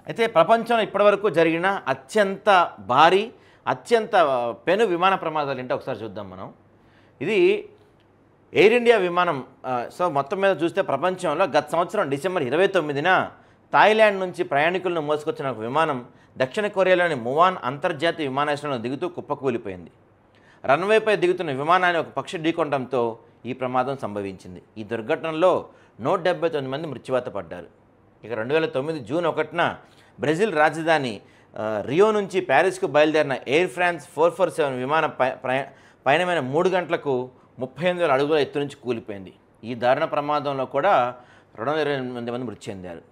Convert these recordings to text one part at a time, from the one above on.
అయితే ప్రపంచంలో ఇప్పటివరకు జరిగిన అత్యంత భారీ అత్యంత పెను విమాన ప్రమాదాలు ఏంటో ఒకసారి చూద్దాం మనం. ఇది ఎయిర్ ఇండియా విమానం. సో మొత్తం మీద చూస్తే ప్రపంచంలో గత సంవత్సరం డిసెంబర్ 29న థాయిలాండ్ నుంచి ప్రయాణికులను మోసుకొచ్చిన ఒక విమానం దక్షిణ కొరియాలోని మువాన్ అంతర్జాతీయ విమానాశ్రయంలో దిగుతూ కుప్పకూలిపోయింది. రన్వేపై దిగుతున్న విమానాన్ని ఒక పక్షి ఢీకొనడంతో ఈ ప్రమాదం సంభవించింది. ఈ దుర్ఘటనలో 179 మంది మృత్యువాత పడ్డారు. ఇక 2009 జూన్ 1న బ్రెజిల్ రాజధాని రియో నుంచి ప్యారిస్కు బయలుదేరిన ఎయిర్ ఫ్రాన్స్ 447 విమానం పయనమైన 3 గంటలకు 38,000 అడుగుల ఎత్తు నుంచి కూలిపోయింది. ఈ దారుణ ప్రమాదంలో కూడా 228 మంది మృతి చెందారు.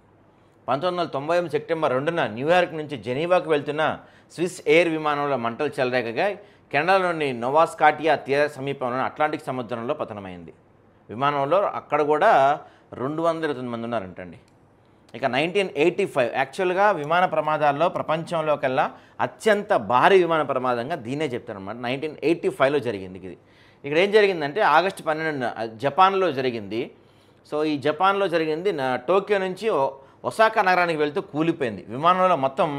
1998 సెప్టెంబర్ 2న న్యూయార్క్ నుంచి జెనీవాకు వెళ్తున్న స్విస్ ఎయిర్ విమానంలో మంటలు చెలరేగగా కెనడాలోని నోవాస్కాటియా తీర సమీపంలోని అట్లాంటిక్ సముద్రంలో పతనమైంది. విమానంలో అక్కడ కూడా 229 మంది ఉన్నారంటండి. ఇక 1985 యాక్చువల్గా విమాన ప్రమాదాల్లో ప్రపంచంలోకెల్లా అత్యంత భారీ విమాన ప్రమాదంగా దీన్నే చెప్తారనమాట. 1985లో జరిగింది ఇది. ఇక్కడ ఏం జరిగిందంటే ఆగస్టు 12న జపాన్లో జరిగింది. సో ఈ జపాన్లో జరిగింది. టోక్యో నుంచి ఒసాకా నగరానికి వెళ్తూ కూలిపోయింది. విమానంలో మొత్తం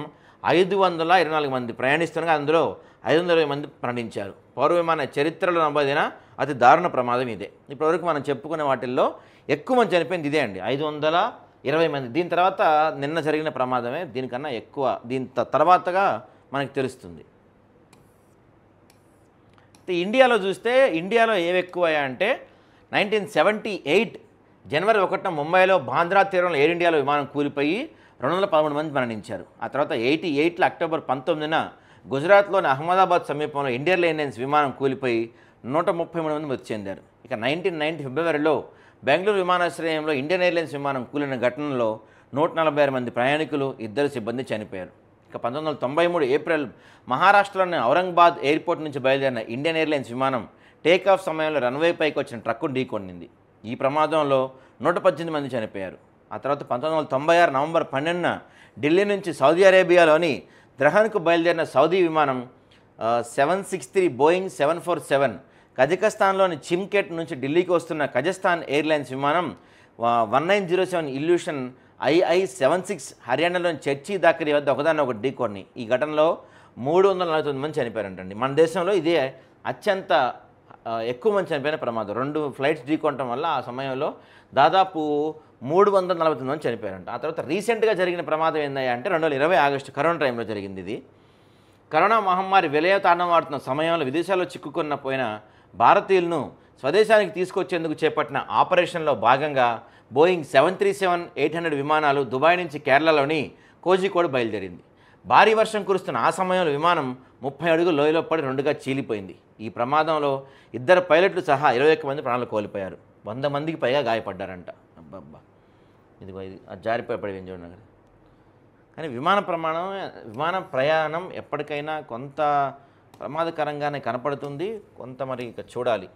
524 మంది ప్రయాణిస్తుండగా అందులో 520 మంది మరణించారు. పౌర విమాన చరిత్రలో నమోదైన అతి దారుణ ప్రమాదం ఇదే. ఇప్పటివరకు మనం చెప్పుకునే వాటిల్లో ఎక్కువ మంది చనిపోయింది ఇదే అండి, 520 మంది. దీని తర్వాత నిన్న జరిగిన ప్రమాదమే దీనికన్నా ఎక్కువ. దీని తర్వాతగా మనకు తెలుస్తుంది. ఇండియాలో చూస్తే ఇండియాలో ఏవి ఎక్కువ అంటే 1978 జనవరి 1న ముంబైలో బాంద్రా తీరంలో ఎయిర్ ఇండియాలో విమానం కూలిపోయి 213 మంది మరణించారు. ఆ తర్వాత 88లో అక్టోబర్ 19న గుజరాత్లోని అహ్మదాబాద్ సమీపంలో ఇండియన్ ఎయిర్లైన్స్ విమానం కూలిపోయి 133 మంది మృతి చెందారు. ఇక 1990 ఫిబ్రవరిలో బెంగళూరు విమానాశ్రయంలో ఇండియన్ ఎయిర్లైన్స్ విమానం కూలిన ఘటనలో 146 మంది ప్రయాణికులు 2 సిబ్బంది చనిపోయారు. ఇక 1993 ఏప్రిల్ మహారాష్ట్రలోని ఔరంగాబాద్ ఎయిర్పోర్ట్ నుంచి బయలుదేరిన ఇండియన్ ఎయిర్లైన్స్ విమానం టేకాఫ్ సమయంలో రన్వే పైకి వచ్చిన ట్రక్కును ఢీకొనింది. ఈ ప్రమాదంలో 118 మంది చనిపోయారు. ఆ తర్వాత 1996 నవంబర్ 12న ఢిల్లీ నుంచి సౌదీ అరేబియాలోని ద్రహన్కు బయలుదేరిన సౌదీ విమానం 763 బోయింగ్ 747 కజకిస్తాన్లోని చిమ్కెట్ నుంచి ఢిల్లీకి వస్తున్న కజస్థాన్ ఎయిర్లైన్స్ విమానం 1907 ఇల్యూషన్ II-76 హర్యానాలోని చర్చి దాకరి వద్ద ఒకదాన్ని ఒకటి ఢీకొని ఈ ఘటనలో 349 మంది చనిపోయారంటండి. మన దేశంలో ఇదే అత్యంత ఎక్కువ మంది చనిపోయిన ప్రమాదం. 2 ఫ్లైట్స్ ఢీకొనడం వల్ల ఆ సమయంలో దాదాపు 349 మంది చనిపోయారంట. ఆ తర్వాత రీసెంట్గా జరిగిన ప్రమాదం ఏందయ్యా అంటే 2020 ఆగస్టు కరోనా టైంలో జరిగింది. ఇది కరోనా మహమ్మారి విలయతాండవాడుతున్న సమయంలో విదేశాల్లో చిక్కుకున్న భారతీయులను స్వదేశానికి తీసుకొచ్చేందుకు చేపట్టిన ఆపరేషన్లో భాగంగా బోయింగ్ 737-800 విమానాలు దుబాయ్ నుంచి కేరళలోని కోజికోడ్ బయలుదేరింది. భారీ వర్షం కురుస్తున్న ఆ సమయంలో విమానం 30 అడుగుల లోయలో పడి 2గా చీలిపోయింది. ఈ ప్రమాదంలో 2 పైలట్లు సహా 21 మంది ప్రాణాలు కోల్పోయారు. 100 మందికి పైగా గాయపడ్డారంట. అబ్బబ్బా, ఇదిగో ఇది జారిపోయి చూడండి. కానీ విమాన ప్రయాణం ఎప్పటికైనా కొంత ప్రమాదకరంగానే కనపడుతుంది, కొంత మరి ఇక చూడాలి.